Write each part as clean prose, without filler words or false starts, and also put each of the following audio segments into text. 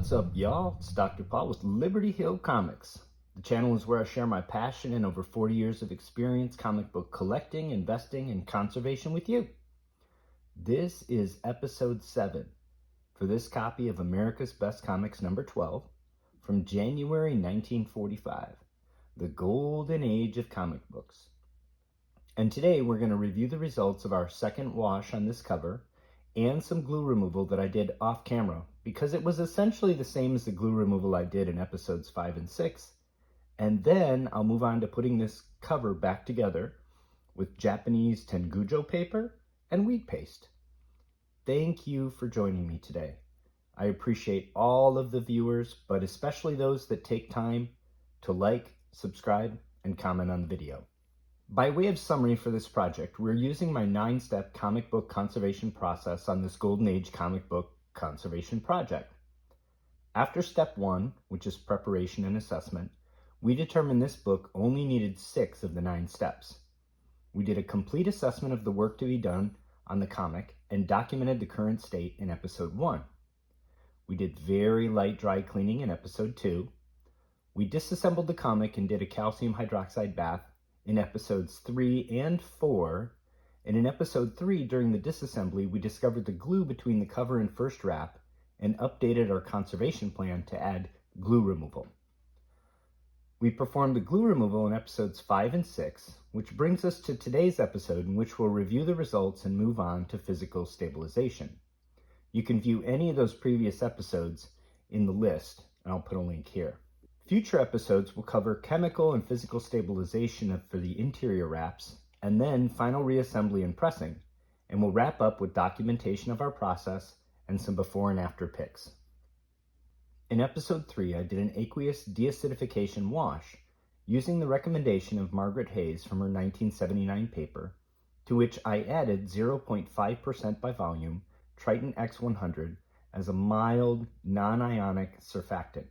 What's up, y'all? It's Dr. Paul with Liberty Hill Comics. The channel is where I share my passion and over 40 years of experience comic book collecting, investing, and conservation with you. This is episode 7 for this copy of America's Best Comics number 12 from January 1945, the golden age of comic books. And today we're going to review the results of our second wash on this cover and some glue removal that I did off camera, because it was essentially the same as the glue removal I did in episodes 5 and 6. And then I'll move on to putting this cover back together with Japanese tengujo paper and wheat paste. Thank you for joining me today. I appreciate all of the viewers, but especially those that take time to like, subscribe, and comment on the video. By way of summary for this project, we're using my 9-step comic book conservation process on this Golden Age comic book conservation project. After step 1, which is preparation and assessment, we determined this book only needed 6 of the 9 steps. We did a complete assessment of the work to be done on the comic and documented the current state in episode 1. We did very light dry cleaning in episode 2. We disassembled the comic and did a calcium hydroxide bath in episodes 3 and 4, and in episode 3, during the disassembly, we discovered the glue between the cover and first wrap and updated our conservation plan to add glue removal. We performed the glue removal in episodes 5 and 6, which brings us to today's episode, in which we'll review the results and move on to physical stabilization. You can view any of those previous episodes in the list, and I'll put a link here. Future episodes will cover chemical and physical stabilization for the interior wraps, and then final reassembly and pressing, and we'll wrap up with documentation of our process and some before and after pics. In episode 3, I did an aqueous deacidification wash using the recommendation of Margaret Hayes from her 1979 paper, to which I added 0.5% by volume Triton X100 as a mild, non-ionic surfactant.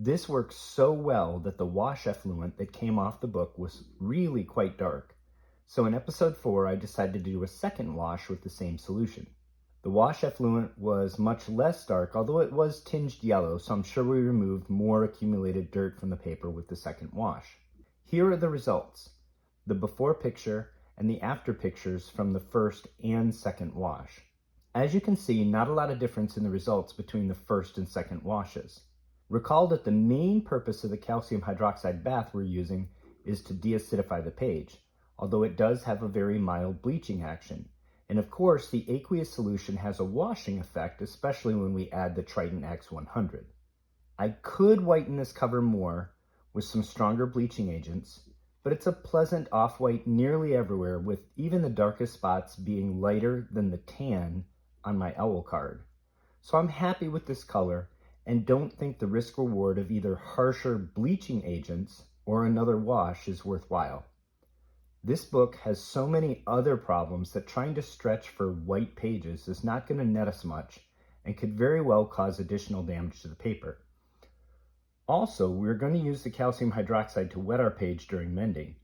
This worked so well that the wash effluent that came off the book was really quite dark. So in episode 4, I decided to do a second wash with the same solution. The wash effluent was much less dark, although it was tinged yellow, so I'm sure we removed more accumulated dirt from the paper with the second wash. Here are the results: the before picture and the after pictures from the first and second wash. As you can see, not a lot of difference in the results between the first and second washes. Recall that the main purpose of the calcium hydroxide bath we're using is to deacidify the page, although it does have a very mild bleaching action. And of course, the aqueous solution has a washing effect, especially when we add the Triton X100. I could whiten this cover more with some stronger bleaching agents, but it's a pleasant off-white nearly everywhere, with even the darkest spots being lighter than the tan on my owl card. So I'm happy with this color, and don't think the risk-reward of either harsher bleaching agents or another wash is worthwhile. This book has so many other problems that trying to stretch for white pages is not going to net us much and could very well cause additional damage to the paper. Also, we're going to use the calcium hydroxide to wet our page during mending,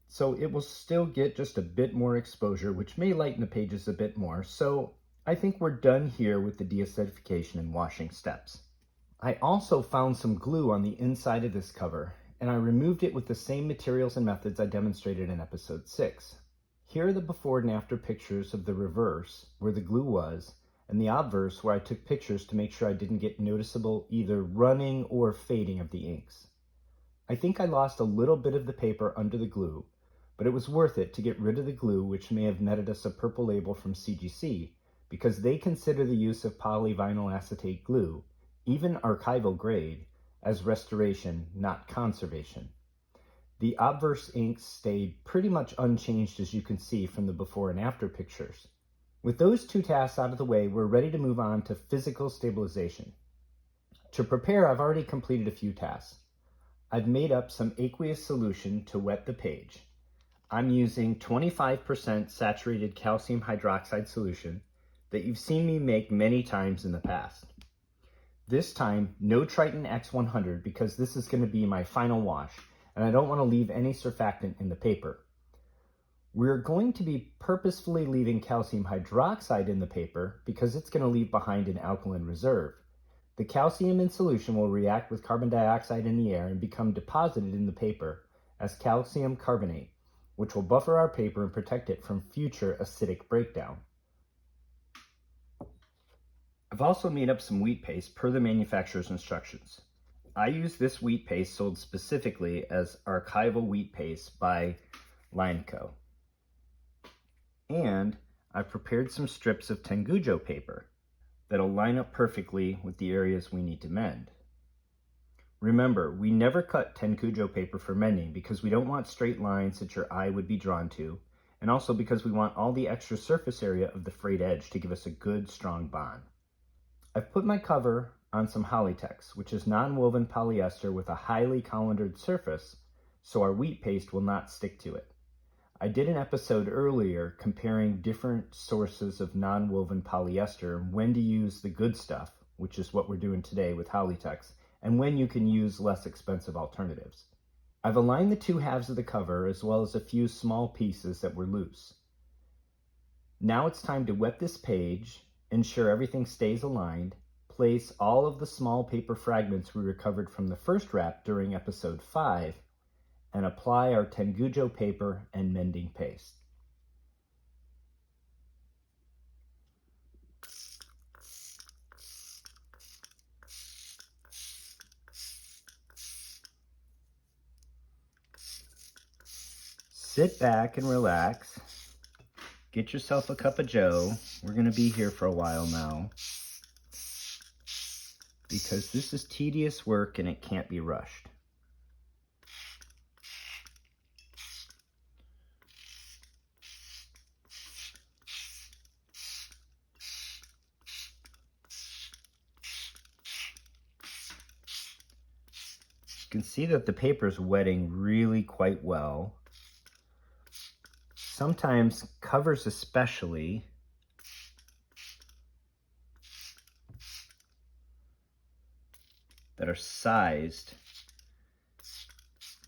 so it will still get just a bit more exposure, which may lighten the pages a bit more. So I think we're done here with the deacidification and washing steps. I also found some glue on the inside of this cover, and I removed it with the same materials and methods I demonstrated in episode 6. Here are the before and after pictures of the reverse, where the glue was, and the obverse, where I took pictures to make sure I didn't get noticeable either running or fading of the inks. I think I lost a little bit of the paper under the glue, but it was worth it to get rid of the glue, which may have netted us a purple label from CGC, because they consider the use of polyvinyl acetate glue, even archival grade, as restoration, not conservation. The obverse inks stayed pretty much unchanged, as you can see from the before and after pictures. With those 2 tasks out of the way, we're ready to move on to physical stabilization. To prepare, I've already completed a few tasks. I've made up some aqueous solution to wet the page. I'm using 25% saturated calcium hydroxide solution that you've seen me make many times in the past. This time, no Triton X100, because this is going to be my final wash, and I don't want to leave any surfactant in the paper. We're going to be purposefully leaving calcium hydroxide in the paper because it's going to leave behind an alkaline reserve. The The calcium in solution will react with carbon dioxide in the air and become deposited in the paper as calcium carbonate, which will buffer our paper and protect it from future acidic breakdown. I've also made up some wheat paste per the manufacturer's instructions. I use this wheat paste sold specifically as archival wheat paste by Line Co. And I've prepared some strips of tengujo paper that'll line up perfectly with the areas we need to mend. Remember, we never cut tengujo paper for mending because we don't want straight lines that your eye would be drawn to, and also because we want all the extra surface area of the frayed edge to give us a good, strong bond. I've put my cover on some Polytex, which is non-woven polyester with a highly colandered surface, so our wheat paste will not stick to it. I did an episode earlier comparing different sources of non-woven polyester and when to use the good stuff, which is what we're doing today with Polytex, and when you can use less expensive alternatives. I've aligned the two halves of the cover as well as a few small pieces that were loose. Now it's time to wet this page, ensure everything stays aligned, place all of the small paper fragments we recovered from the first wrap during episode 5, and apply our tengujo paper and mending paste. Sit back and relax. Get yourself a cup of joe. We're going to be here for a while now because this is tedious work and it can't be rushed. You can see that the paper is wetting really quite well. Sometimes covers especially that are sized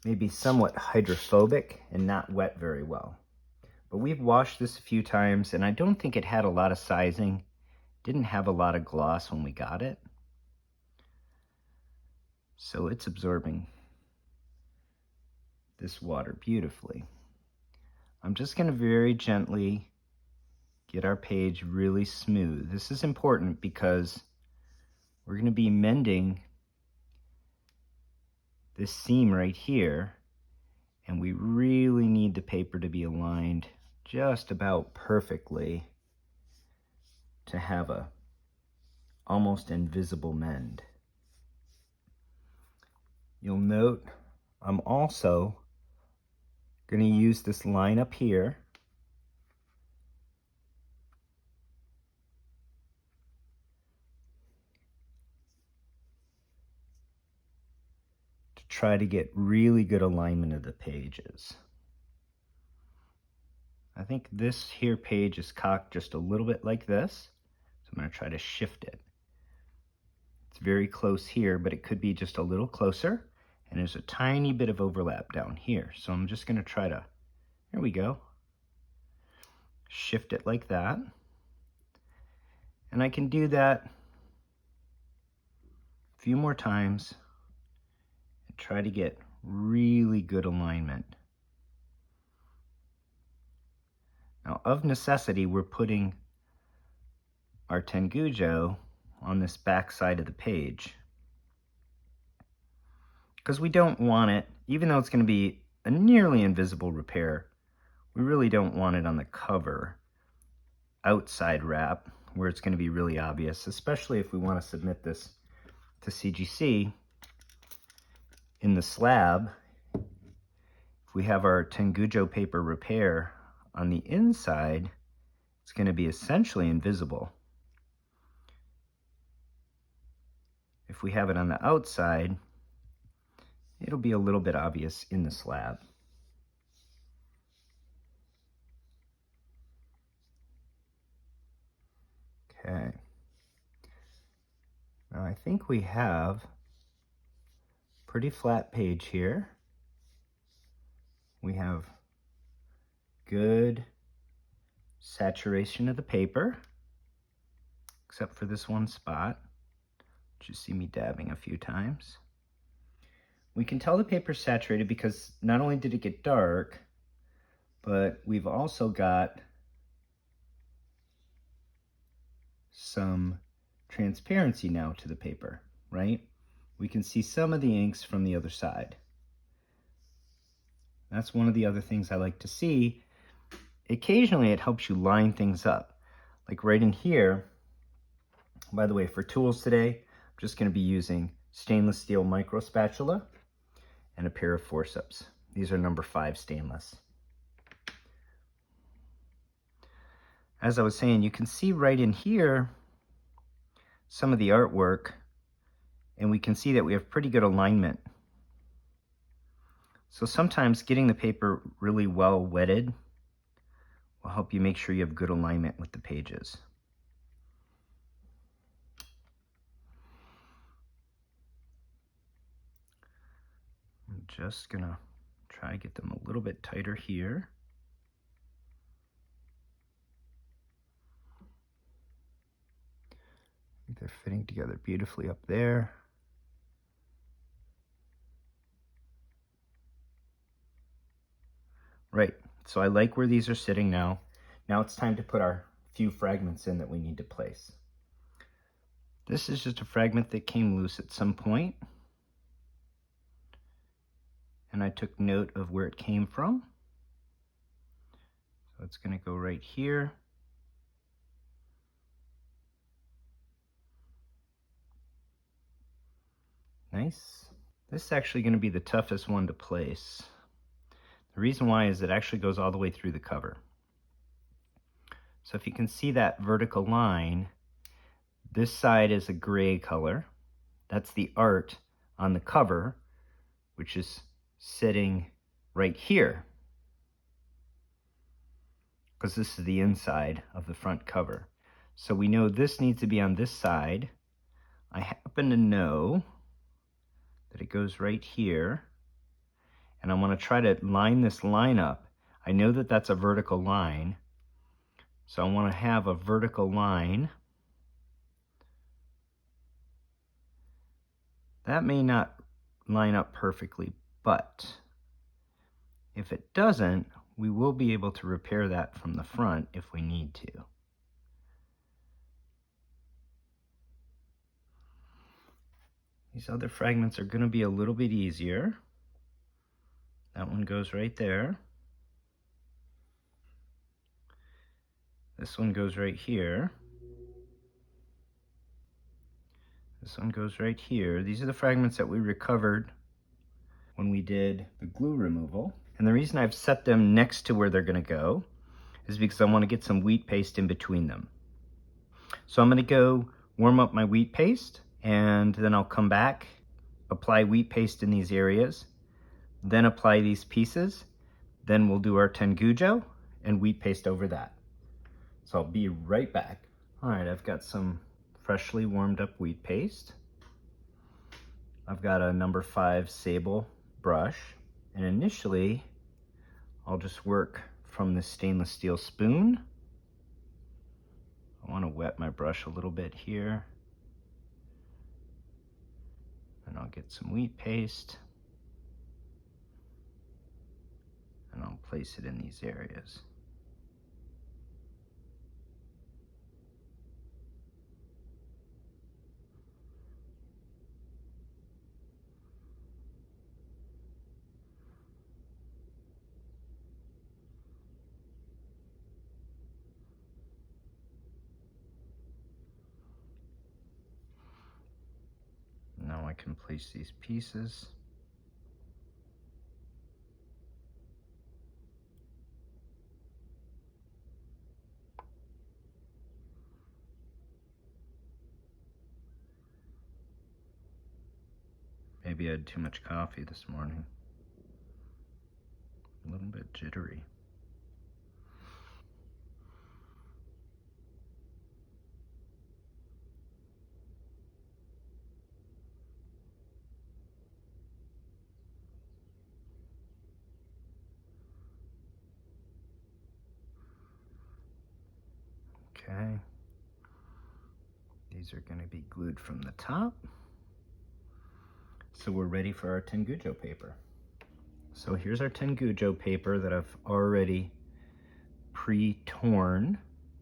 may be somewhat hydrophobic and not wet very well. But we've washed this a few times and I don't think it had a lot of sizing. Didn't have a lot of gloss when we got it. So it's absorbing this water beautifully. I'm just going to very gently get our page really smooth. This is important because we're going to be mending this seam right here, and we really need the paper to be aligned just about perfectly to have a almost invisible mend. You'll note I'm also going to use this line up here to try to get really good alignment of the pages. I think this here page is cocked just a little bit like this, so I'm going to try to shift it. It's very close here, but it could be just a little closer, and there's a tiny bit of overlap down here, so I'm just going to try to, there we go, shift it like that. And I can do that a few more times and try to get really good alignment. Now, of necessity, we're putting our tengujo on this back side of the page because we don't want it, even though it's going to be a nearly invisible repair, we really don't want it on the cover outside wrap where it's going to be really obvious, especially if we want to submit this to CGC in the slab. If we have our tengujo paper repair on the inside, it's going to be essentially invisible. If we have it on the outside, it'll be a little bit obvious in the slab. Okay. Now I think we have a pretty flat page here. We have good saturation of the paper, except for this one spot, Just see me dabbing a few times. We can tell the paper's saturated because not only did it get dark, but we've also got some transparency now to the paper, right? We can see some of the inks from the other side. That's one of the other things I like to see. Occasionally it helps you line things up. Like right in here, by the way, for tools today, I'm just going to be using stainless steel micro spatula and a pair of forceps. These are number 5 stainless. As I was saying, you can see right in here some of the artwork, and we can see that we have pretty good alignment. So sometimes getting the paper really well wetted will help you make sure you have good alignment with the pages. I'm just gonna try to get them a little bit tighter here. I think they're fitting together beautifully up there. Right, so I like where these are sitting now. Now it's time to put our few fragments in that we need to place. This is just a fragment that came loose at some point, and I took note of where it came from. So it's going to go right here. Nice. This is actually going to be the toughest one to place. The reason why is it actually goes all the way through the cover. So if you can see that vertical line, this side is a gray color. That's the art on the cover, which is sitting right here, because this is the inside of the front cover. So we know this needs to be on this side. I happen to know that it goes right here, and I want to try to line this line up. I know that that's a vertical line, so I want to have a vertical line. That may not line up perfectly, but if it doesn't, we will be able to repair that from the front if we need to. These other fragments are going to be a little bit easier. That one goes right there. This one goes right here. This one goes right here. These are the fragments that we recovered when we did the glue removal. And the reason I've set them next to where they're going to go is because I want to get some wheat paste in between them. So I'm going to go warm up my wheat paste, and then I'll come back, apply wheat paste in these areas, then apply these pieces, then we'll do our tengujo and wheat paste over that. So I'll be right back. All right, I've got some freshly warmed up wheat paste. I've got a number 5 sable brush, and initially I'll just work from this stainless steel spoon. I want to wet my brush a little bit here. And I'll get some wheat paste, and I'll place it in these areas. Now I can place these pieces. Maybe I had too much coffee this morning. A little bit jittery. Okay. These are going to be glued from the top. So we're ready for our tengujo paper. So here's our tengujo paper that I've already pre-torn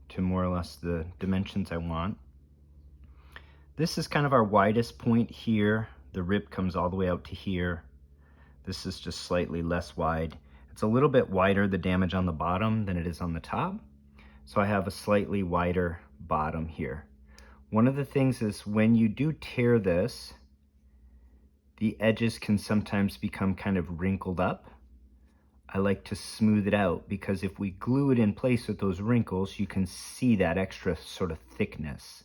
to more or less the dimensions I want. This is kind of our widest point here. The rib comes all the way out to here. This is just slightly less wide. It's a little bit wider, the damage on the bottom, than it is on the top. So I have a slightly wider bottom here. One of the things is when you do tear this, the edges can sometimes become kind of wrinkled up. I like to smooth it out because if we glue it in place with those wrinkles, you can see that extra sort of thickness.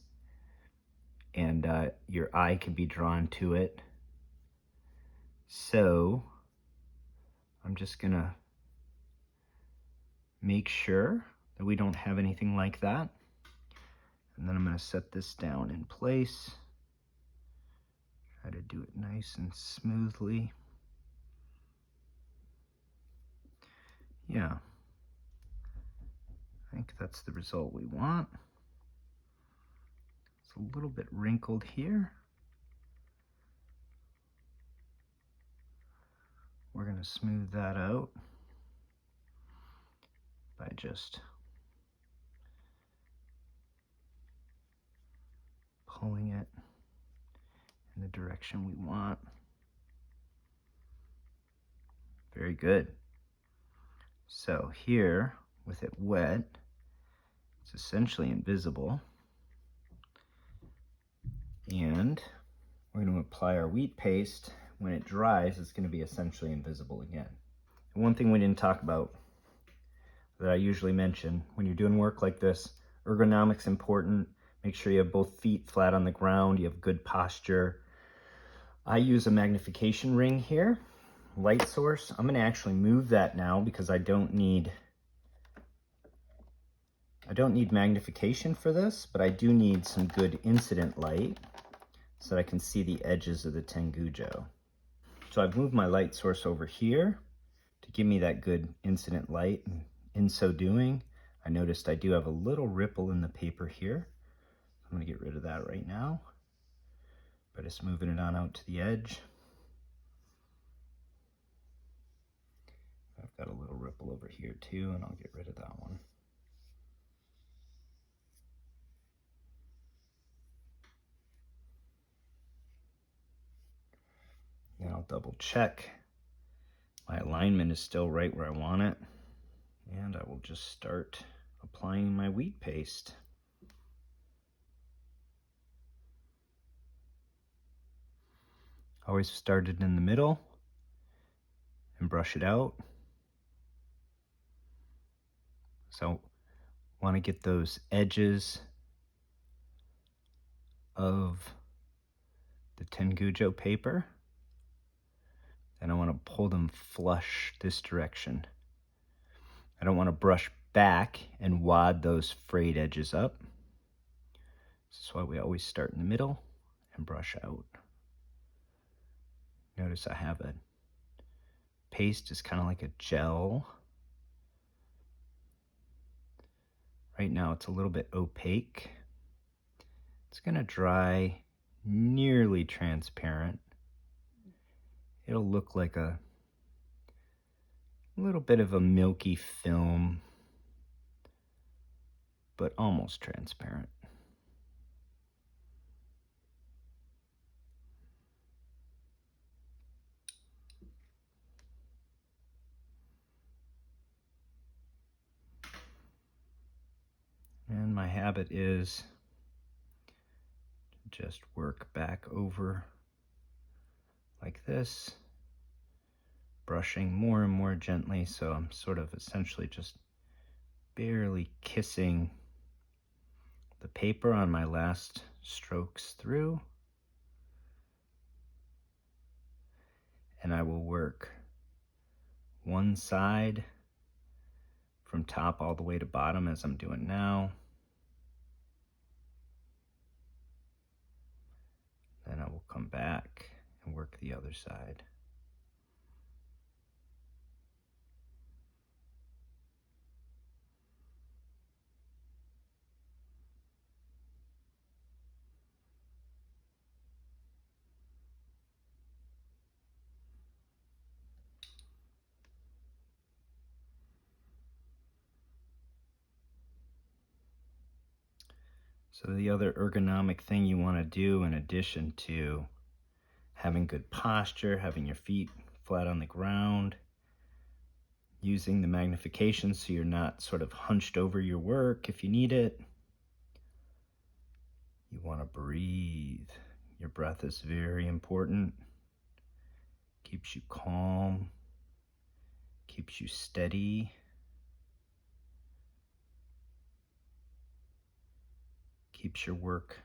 And your eye can be drawn to it. So I'm just gonna make sure that we don't have anything like that. And then I'm gonna set this down in place. Try to do it nice and smoothly. Yeah, I think that's the result we want. It's a little bit wrinkled here. We're gonna smooth that out by just pulling it in the direction we want. Very good. So here, with it wet, it's essentially invisible. And we're going to apply our wheat paste. When it dries, it's going to be essentially invisible again. And one thing we didn't talk about that I usually mention, when you're doing work like this, ergonomics important. Make sure you have both feet flat on the ground, you have good posture. I use a magnification ring here, light source. I'm going to actually move that now because I don't need magnification for this, but I do need some good incident light so that I can see the edges of the tengujo. So I've moved my light source over here to give me that good incident light. And in so doing, I noticed I do have a little ripple in the paper here. I'm going to get rid of that right now by just moving it on out to the edge. I've got a little ripple over here too, and I'll get rid of that one. Then I'll double check my alignment is still right where I want it. And I will just start applying my wheat paste. Always start it in the middle and brush it out. So want to get those edges of the tengujo paper. And I want to pull them flush this direction. I don't want to brush back and wad those frayed edges up. This is why we always start in the middle and brush out. Notice I have a paste is kind of like a gel. Right now it's a little bit opaque. It's going to dry nearly transparent. It'll look like a little bit of a milky film, but almost transparent. And my habit is to just work back over like this, brushing more and more gently, so I'm sort of essentially just barely kissing the paper on my last strokes through. And I will work one side from top all the way to bottom as I'm doing now. Then I will come back and work the other side. So the other ergonomic thing you want to do, in addition to having good posture, having your feet flat on the ground, using the magnification so you're not sort of hunched over your work if you need it, you want to breathe. Your breath is very important. Keeps you calm, keeps you steady. Keeps your work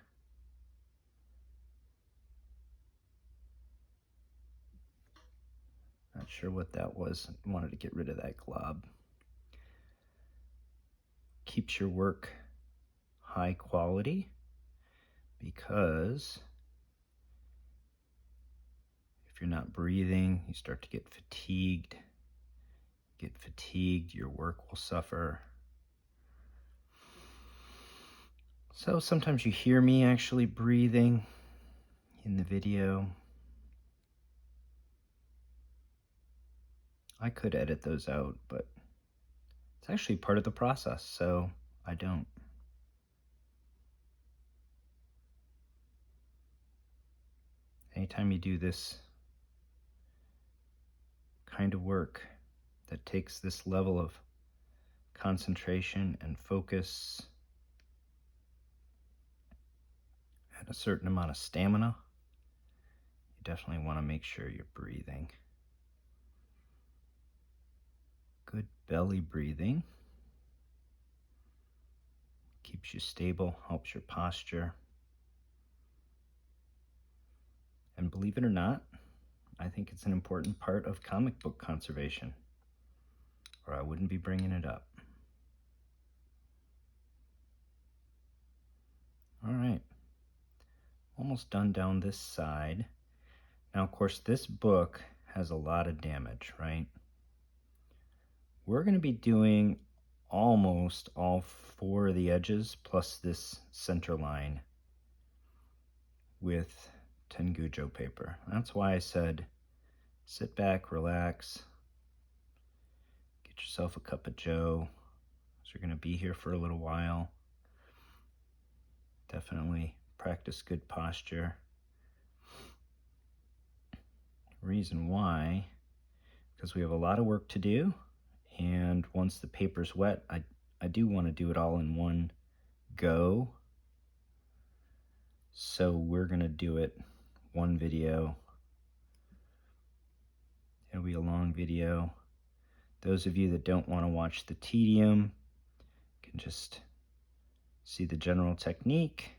not sure what that was. I wanted to get rid of that glob. Keeps your work high quality, because if you're not breathing, you start to get fatigued. Get fatigued, your work will suffer. So sometimes you hear me actually breathing in the video. I could edit those out, but it's actually part of the process, so I don't. Anytime you do this kind of work that takes this level of concentration and focus and a certain amount of stamina, you definitely want to make sure you're breathing. Good belly breathing keeps you stable, helps your posture. And believe it or not, I think it's an important part of comic book conservation, or I wouldn't be bringing it up. All right, almost done down this side. Now, of course, this book has a lot of damage, right? We're going to be doing almost all 4 of the edges plus this center line with tengujo paper. That's why I said sit back, relax, get yourself a cup of joe, because you're going to be here for a little while. Definitely practice good posture. Reason why, because we have a lot of work to do, and once the paper's wet, I do want to do it all in one go. So we're going to do it one video. It'll be a long video. Those of you that don't want to watch the tedium can just see the general technique,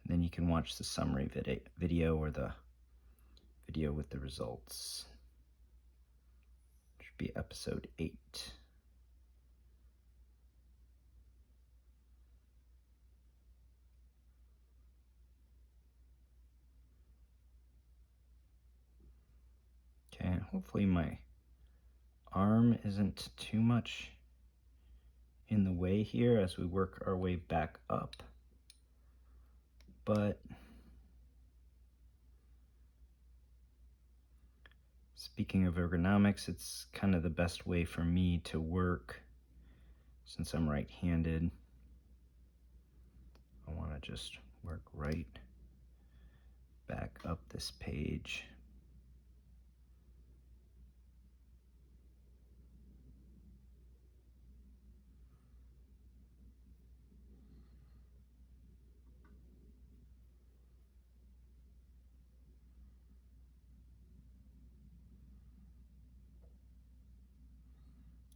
and then you can watch the summary video or the video with the results. Should be episode 8. Okay, hopefully my arm isn't too much in the way here as we work our way back up. But speaking of ergonomics, it's kind of the best way for me to work since I'm right-handed. I want to just work right back up this page.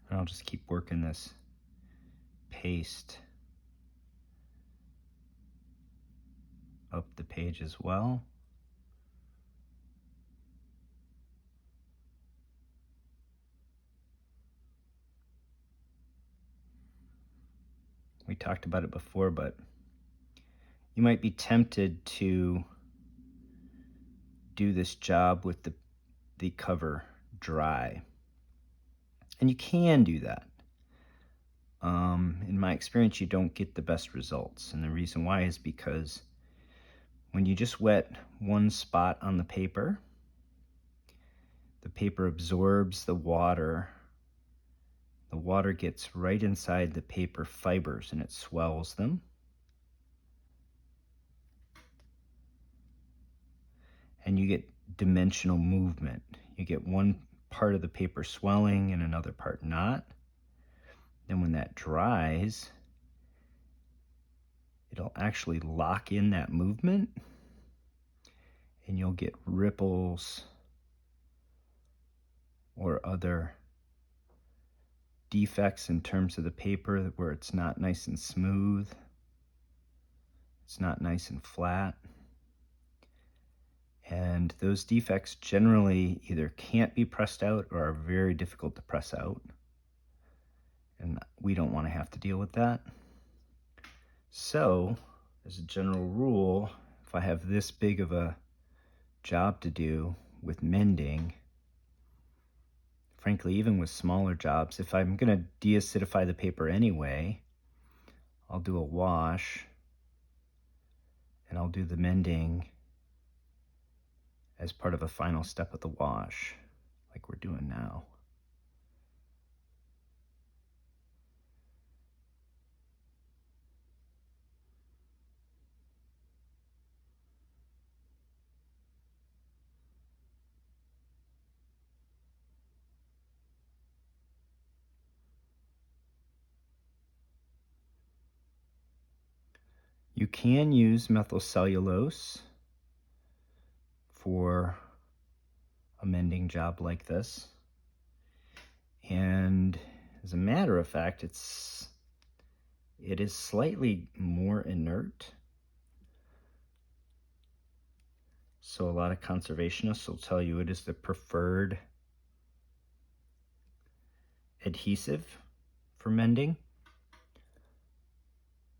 And I'll just keep working this paste up the page as well. We talked about it before, but you might be tempted to do this job with the cover dry. And you can do that. In my experience, you don't get the best results. And the reason why is because when you just wet one spot on the paper absorbs the water. The water gets right inside the paper fibers and it swells them. and you get dimensional movement. You get one part of the paper swelling and another part not. Then when that dries, it'll actually lock in that movement, and you'll get ripples or other defects in terms of the paper where it's not nice and smooth, it's not nice and flat. And those defects generally either can't be pressed out or are very difficult to press out. And we don't want to have to deal with that. So, as a general rule, if I have this big of a job to do with mending, frankly, even with smaller jobs, if I'm going to deacidify the paper anyway, I'll do a wash and I'll do the mending as part of a final step of the wash, like we're doing now. You can use methylcellulose for a mending job like this. And as a matter of fact, it is slightly more inert. So a lot of conservationists will tell you it is the preferred adhesive for mending.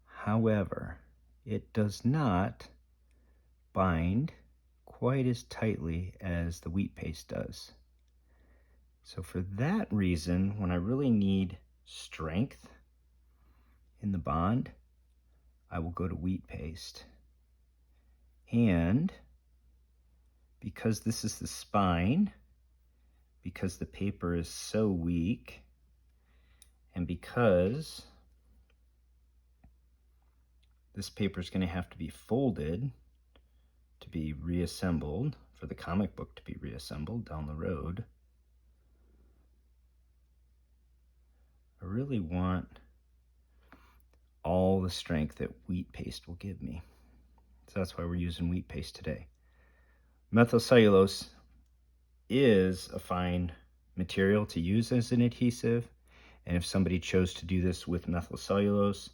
However, it does not bind quite as tightly as the wheat paste does. So for that reason, when I really need strength in the bond, I will go to wheat paste. And because this is the spine, because the paper is so weak, and because this paper is going to have to be folded to be reassembled, for the comic book to be reassembled down the road, I really want all the strength that wheat paste will give me. So that's why we're using wheat paste today. Methylcellulose is a fine material to use as an adhesive, and if somebody chose to do this with methylcellulose,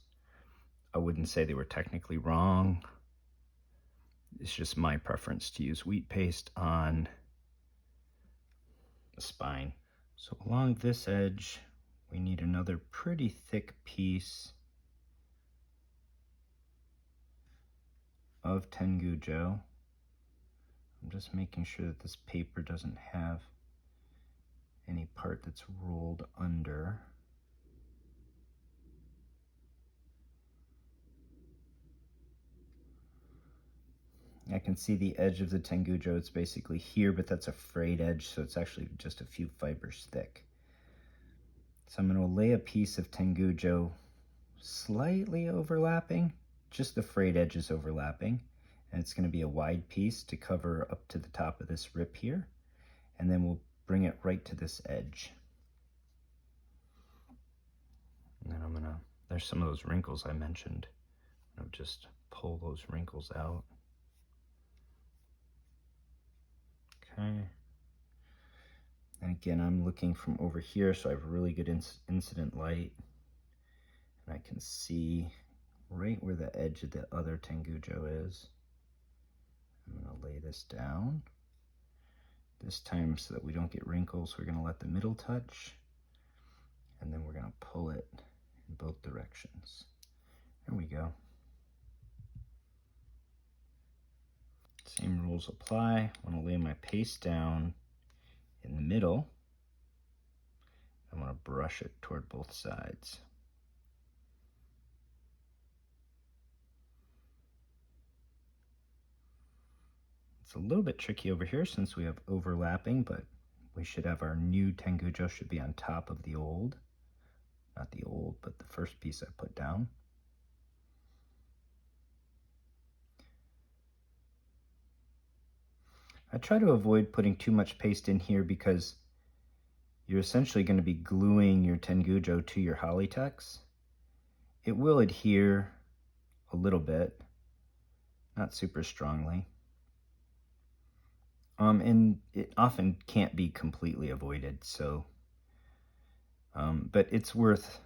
I wouldn't say they were technically wrong. It's just my preference to use wheat paste on the spine. So along this edge, we need another pretty thick piece of tengujo. I'm just making sure that this paper doesn't have any part that's rolled under. I can see the edge of the tengujo. It's basically here, but that's a frayed edge, so it's actually just a few fibers thick. So I'm going to lay a piece of tengujo slightly overlapping, just the frayed edges overlapping, and it's going to be a wide piece to cover up to the top of this rip here, and then we'll bring it right to this edge. And then there's some of those wrinkles I mentioned. I'll just pull those wrinkles out. Okay. And again, I'm looking from over here, so I have really good incident light. And I can see right where the edge of the other tengujo is. I'm going to lay this down. This time, so that we don't get wrinkles, we're going to let the middle touch. And then we're going to pull it in both directions. There we go. Same rules apply. I'm going to lay my paste down in the middle. I'm going to brush it toward both sides. It's a little bit tricky over here since we have overlapping, but we should have our new tengujo should be on top of the old. Not the old, but the first piece I put down. I try to avoid putting too much paste in here because you're essentially going to be gluing your tengujo to your Hollytex. It will adhere a little bit, not super strongly. And it often can't be completely avoided, so but it's worth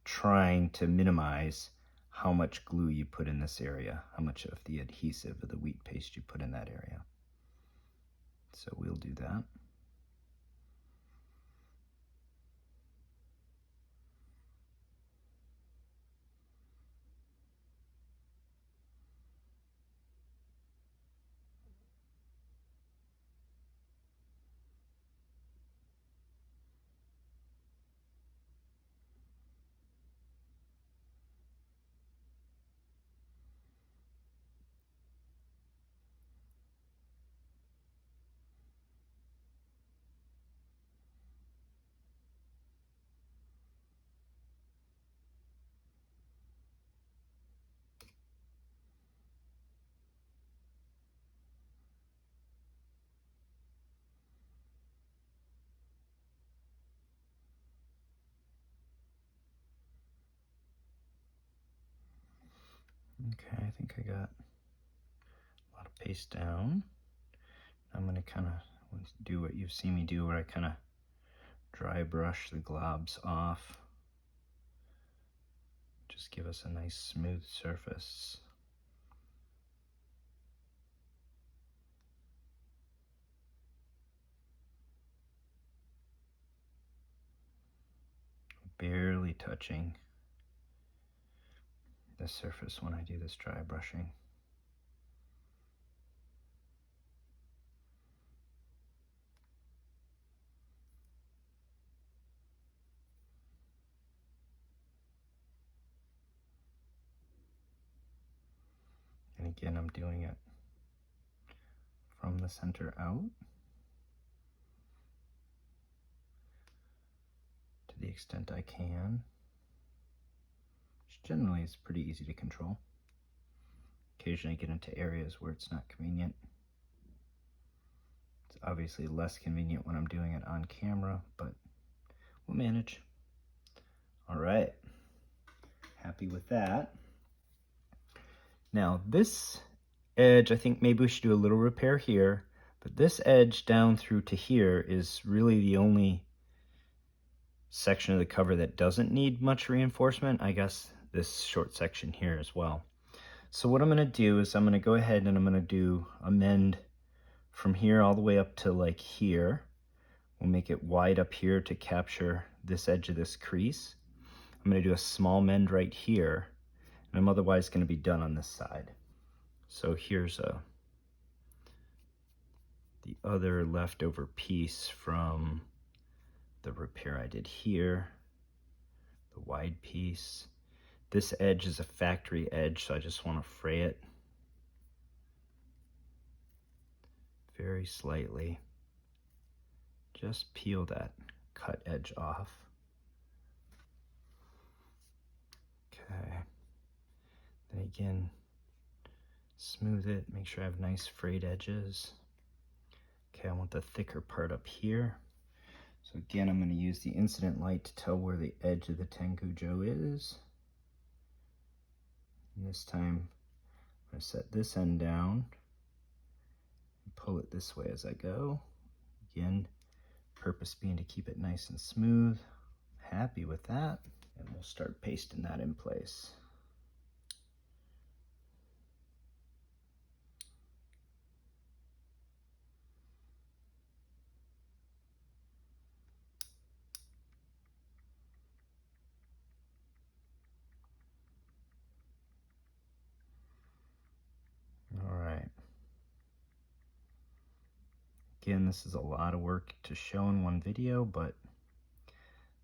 trying to minimize how much glue you put in this area, how much of the adhesive of the wheat paste you put in that area. So we'll do that. Okay, I think I got a lot of paste down. I'm going to kind of do what you've seen me do, where I kind of dry brush the globs off. Just give us a nice smooth surface. Barely touching the surface when I do this dry brushing. And again, I'm doing it from the center out to the extent I can, which generally is pretty easy to control. Occasionally get into areas where it's not convenient. It's obviously less convenient when I'm doing it on camera, but we'll manage. All right, happy with that. Now this edge, I think maybe we should do a little repair here, but this edge down through to here is really the only section of the cover that doesn't need much reinforcement. I guess this short section here as well. So what I'm going to do is I'm going to go ahead and I'm going to do a mend from here all the way up to like here. We'll make it wide up here to capture this edge of this crease. I'm going to do a small mend right here, and I'm otherwise going to be done on this side. So here's the other leftover piece from the repair I did here, the wide piece. This edge is a factory edge, so I just want to fray it very slightly. Just peel that cut edge off. Okay. Then again, smooth it, make sure I have nice frayed edges. Okay, I want the thicker part up here. So again, I'm going to use the incident light to tell where the edge of the tengujo is. And this time, I'm going to set this end down and pull it this way as I go. Again, purpose being to keep it nice and smooth. Happy with that. And we'll start pasting that in place. Again, this is a lot of work to show in one video, but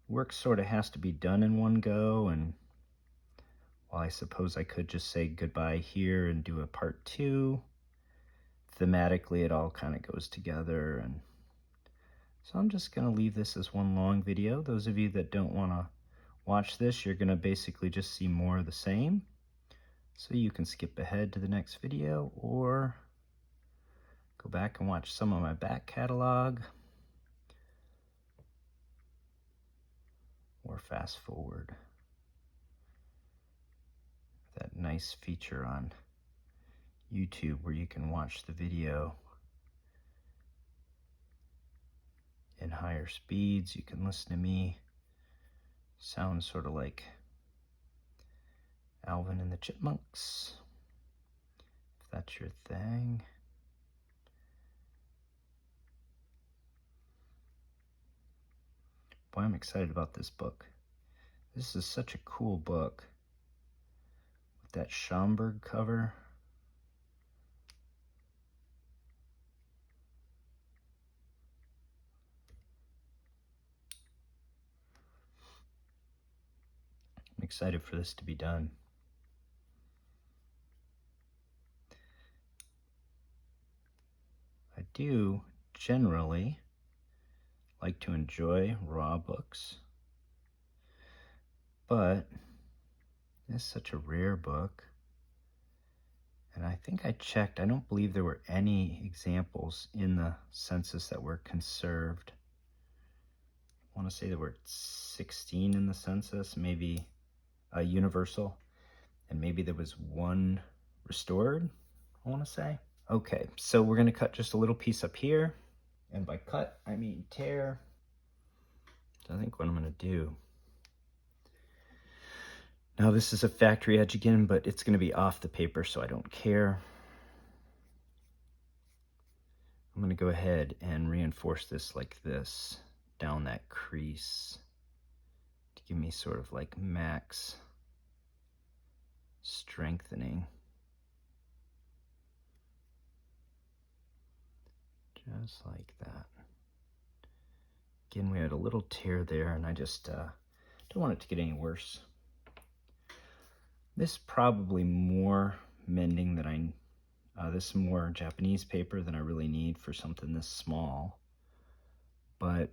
work sort of has to be done in one go, and while I suppose I could just say goodbye here and do a part 2, thematically it all kind of goes together, and so I'm just going to leave this as one long video. Those of you that don't want to watch this, you're going to basically just see more of the same, so you can skip ahead to the next video or Go back and watch some of my back catalog, or fast forward. That nice feature on YouTube where you can watch the video in higher speeds. You can listen to me sound sort of like Alvin and the Chipmunks, if that's your thing. Boy, I'm excited about this book. This is such a cool book with that Schomburg cover. I'm excited for this to be done. I do generally like to enjoy raw books, but this is such a rare book. And I think I checked, I don't believe there were any examples in the census that were conserved. I want to say there were 16 in the census, maybe a universal, and maybe there was one restored, I want to say. Okay, so we're going to cut just a little piece up here, and by cut, I mean tear. So I think what I'm going to do, now this is a factory edge again, but it's going to be off the paper, so I don't care. I'm going to go ahead and reinforce this like this, down that crease, to give me sort of like max strengthening. Just like that. Again, we had a little tear there, and I just don't want it to get any worse. This is probably more mending than this is more Japanese paper than I really need for something this small. But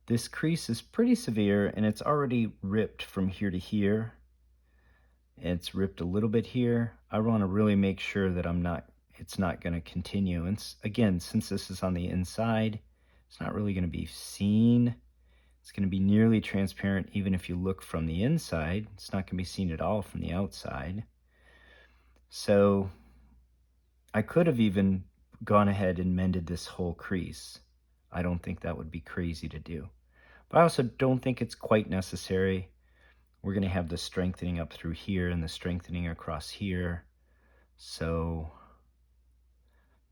this crease is pretty severe, and it's already ripped from here to here. It's ripped a little bit here. I want to really make sure that it's not going to continue. And again, since this is on the inside, it's not really going to be seen. It's going to be nearly transparent even if you look from the inside. It's not going to be seen at all from the outside. So I could have even gone ahead and mended this whole crease. I don't think that would be crazy to do. But I also don't think it's quite necessary. We're going to have the strengthening up through here and the strengthening across here. So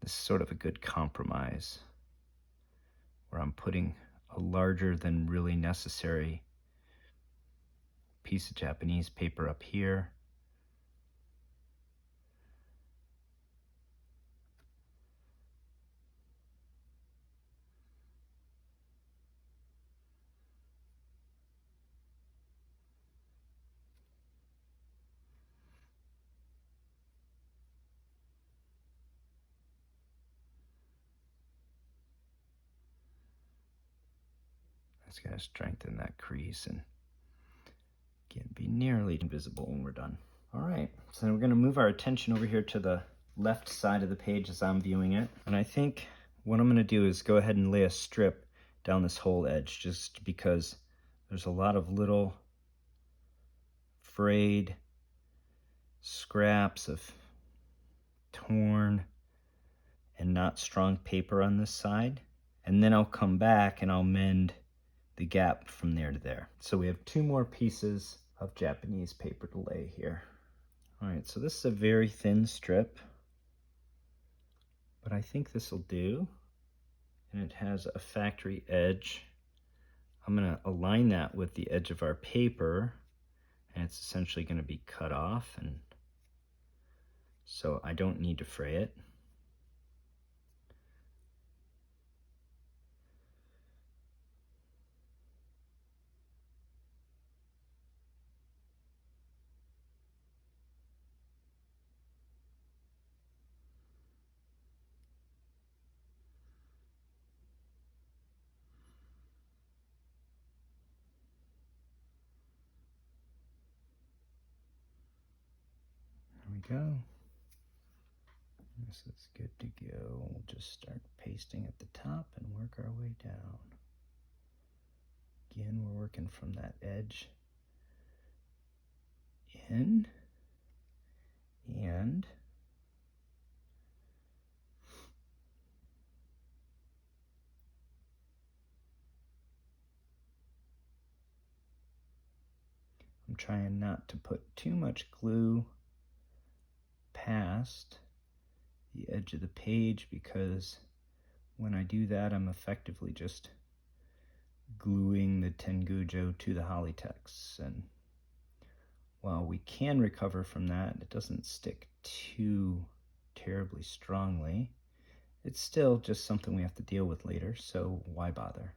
this is sort of a good compromise where I'm putting a larger than really necessary piece of Japanese paper up here. It's going to strengthen that crease and again be nearly invisible when we're done. All right, so then we're going to move our attention over here to the left side of the page as I'm viewing it. And I think what I'm going to do is go ahead and lay a strip down this whole edge, just because there's a lot of little frayed scraps of torn and not strong paper on this side. And then I'll come back and I'll mend the gap from there to there. So we have 2 more pieces of Japanese paper to lay here. All right, so this is a very thin strip, but I think this will do. And it has a factory edge. I'm going to align that with the edge of our paper, and it's essentially going to be cut off, and so I don't need to fray it. There we go. This is good to go. We'll just start pasting at the top and work our way down. Again, we're working from that edge in and I'm trying not to put too much glue past the edge of the page, because when I do that, I'm effectively just gluing the tengujo to the holly text. And while we can recover from that, it doesn't stick too terribly strongly. It's still just something we have to deal with later, so why bother?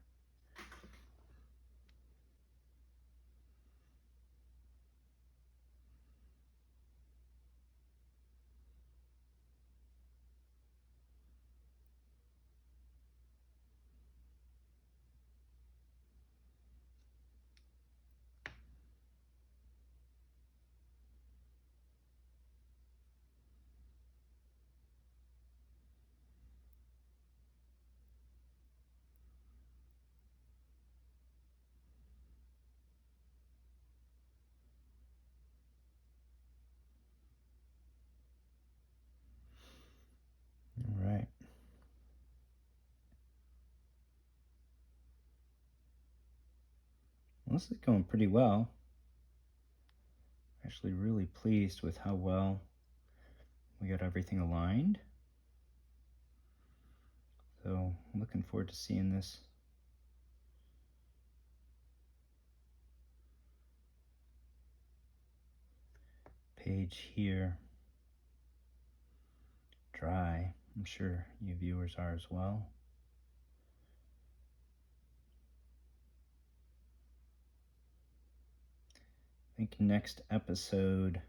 All right. Well, this is going pretty well. Actually really pleased with how well we got everything aligned. So I'm looking forward to seeing this page here dry. I'm sure you viewers are as well. I think next episode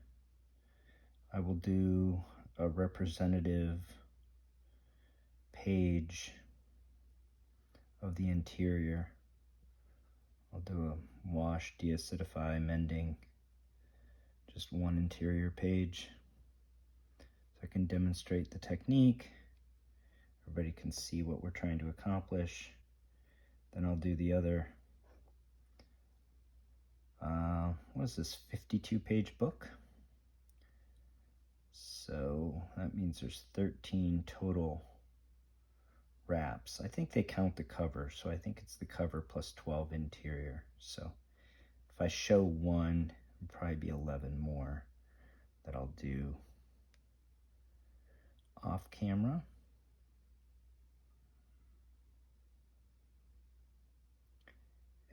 I will do a representative page of the interior. I'll do a wash, deacidify, mending, just one interior page, so I can demonstrate the technique. Everybody can see what we're trying to accomplish. Then I'll do the other, what is this, 52-page book? So that means there's 13 total wraps. I think they count the cover, so I think it's the cover plus 12 interior. So if I show one, it'll probably be 11 more that I'll do off camera.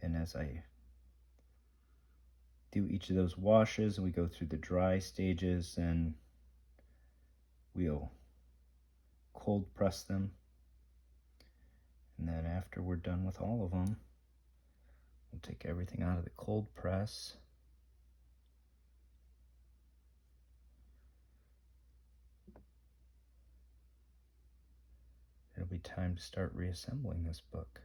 And as I do each of those washes and we go through the dry stages, and we'll cold press them. And then after we're done with all of them, we'll take everything out of the cold press. It'll be time to start reassembling this book.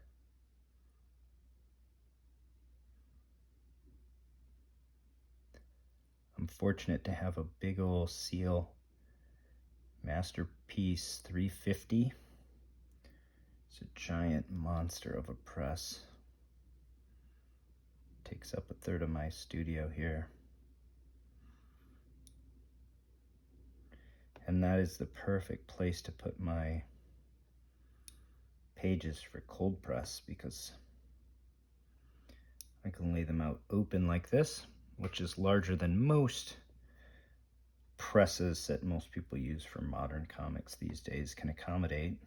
I'm fortunate to have a big old seal Masterpiece 350. It's a giant monster of a press. Takes up 1/3 of my studio here. And that is the perfect place to put my pages for cold press, because I can lay them out open like this, which is larger than most presses that most people use for modern comics these days can accommodate.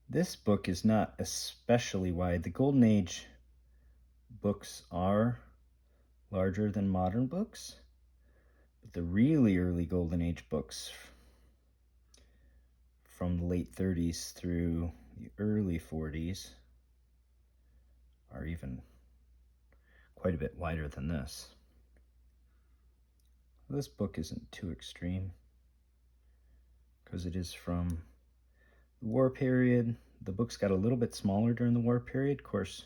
This book is not especially wide. The Golden Age books are larger than modern books, but the really early Golden Age books from the late 30s through the early 40s are even quite a bit wider than this. This book isn't too extreme because it is from the war period. The books got a little bit smaller during the war period. Of course,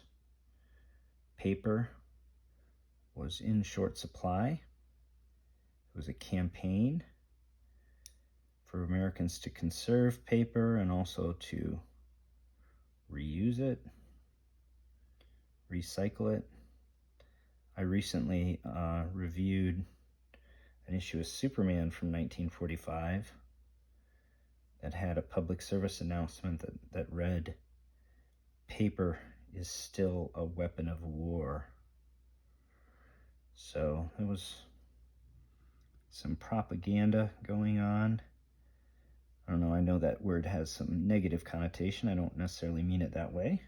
paper was in short supply, It was a campaign for Americans to conserve paper and also to reuse it, recycle it. I recently reviewed an issue of Superman from 1945 that had a public service announcement that read, "Paper is still a weapon of war." So there was some propaganda going on. I don't know, I know that word has some negative connotation. I don't necessarily mean it that way.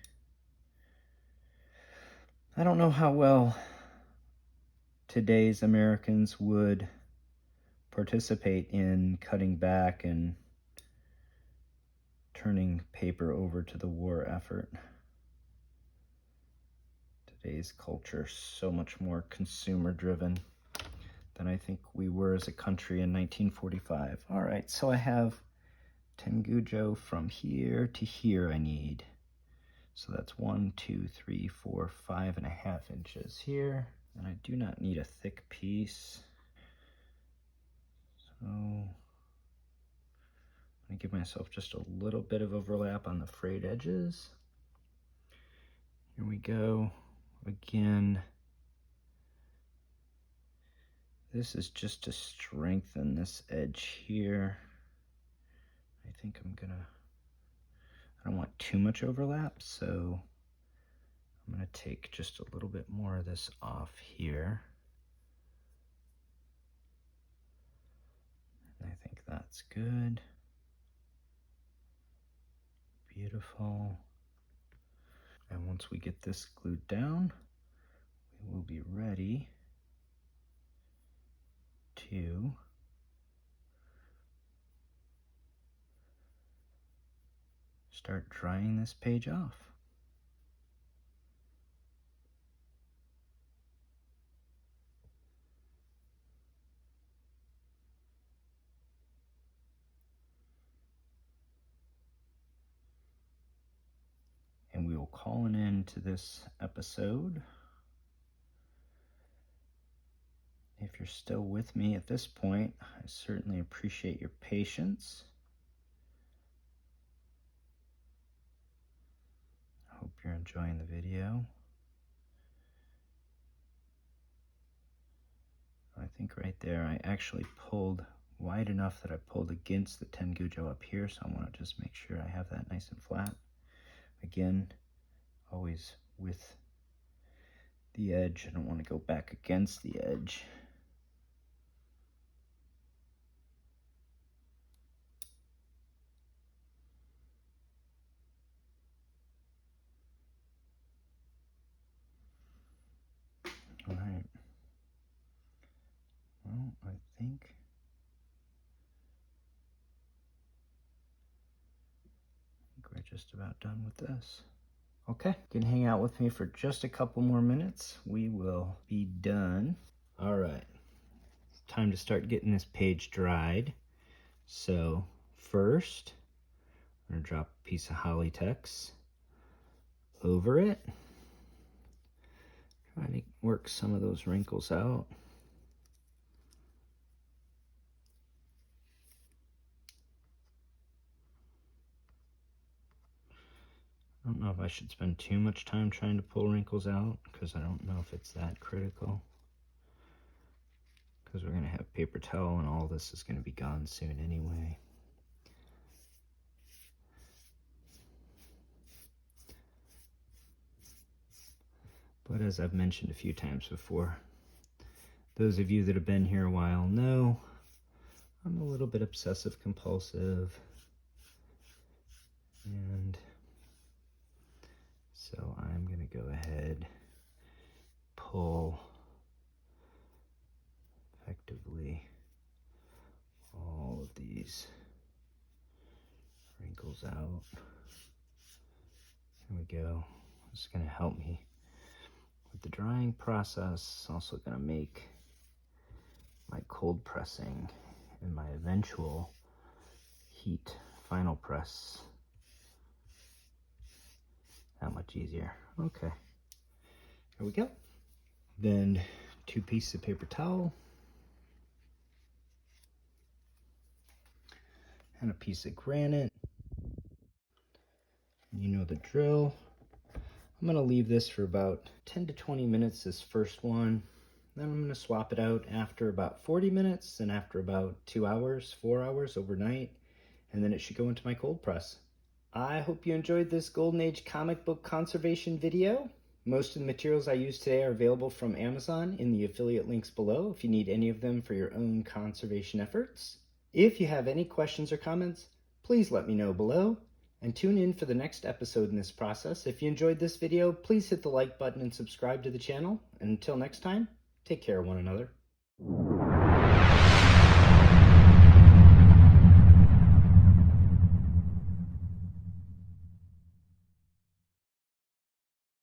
I don't know how well today's Americans would participate in cutting back and turning paper over to the war effort. Today's culture is so much more consumer driven than I think we were as a country in 1945. All right, so I have tengujo from here to here I need. So that's 1, 2, 3, 4, 5.5 inches here. And I do not need a thick piece. So I'm gonna give myself just a little bit of overlap on the frayed edges. Here we go. Again, this is just to strengthen this edge here. I think I don't want too much overlap, so I'm gonna take just a little bit more of this off here. And I think that's good. Beautiful. And once we get this glued down, we will be ready to start drying this page off. And we will call an end to this episode. If you're still with me at this point, I certainly appreciate your patience. I hope you're enjoying the video. I think right there I actually pulled wide enough that I pulled against the tengujo up here, so I want to just make sure I have that nice and flat. Again, always with the edge. I don't want to go back against the edge. All right. Well, I think we're just about done with this. Okay, you can hang out with me for just a couple more minutes. We will be done. All right, it's time to start getting this page dried. So first, I'm gonna drop a piece of Hollytex over it. Try to work some of those wrinkles out. I don't know if I should spend too much time trying to pull wrinkles out, because I don't know if it's that critical. Because we're going to have paper towel and all this is going to be gone soon anyway. But as I've mentioned a few times before, those of you that have been here a while know I'm a little bit obsessive compulsive. And so I'm going to go ahead, pull effectively all of these wrinkles out. Here we go. This is going to help me with the drying process. It's also going to make my cold pressing and my eventual heat final press that much easier. Okay, here we go. Then 2 pieces of paper towel. and a piece of granite. You know the drill. I'm going to leave this for about 10 to 20 minutes, this first one. Then I'm going to swap it out after about 40 minutes and after about 2 hours, 4 hours overnight. And then it should go into my cold press. I hope you enjoyed this Golden Age comic book conservation video. Most of the materials I use today are available from Amazon in the affiliate links below if you need any of them for your own conservation efforts. If you have any questions or comments, please let me know below. And tune in for the next episode in this process. If you enjoyed this video, please hit the like button and subscribe to the channel. And until next time, take care of one another.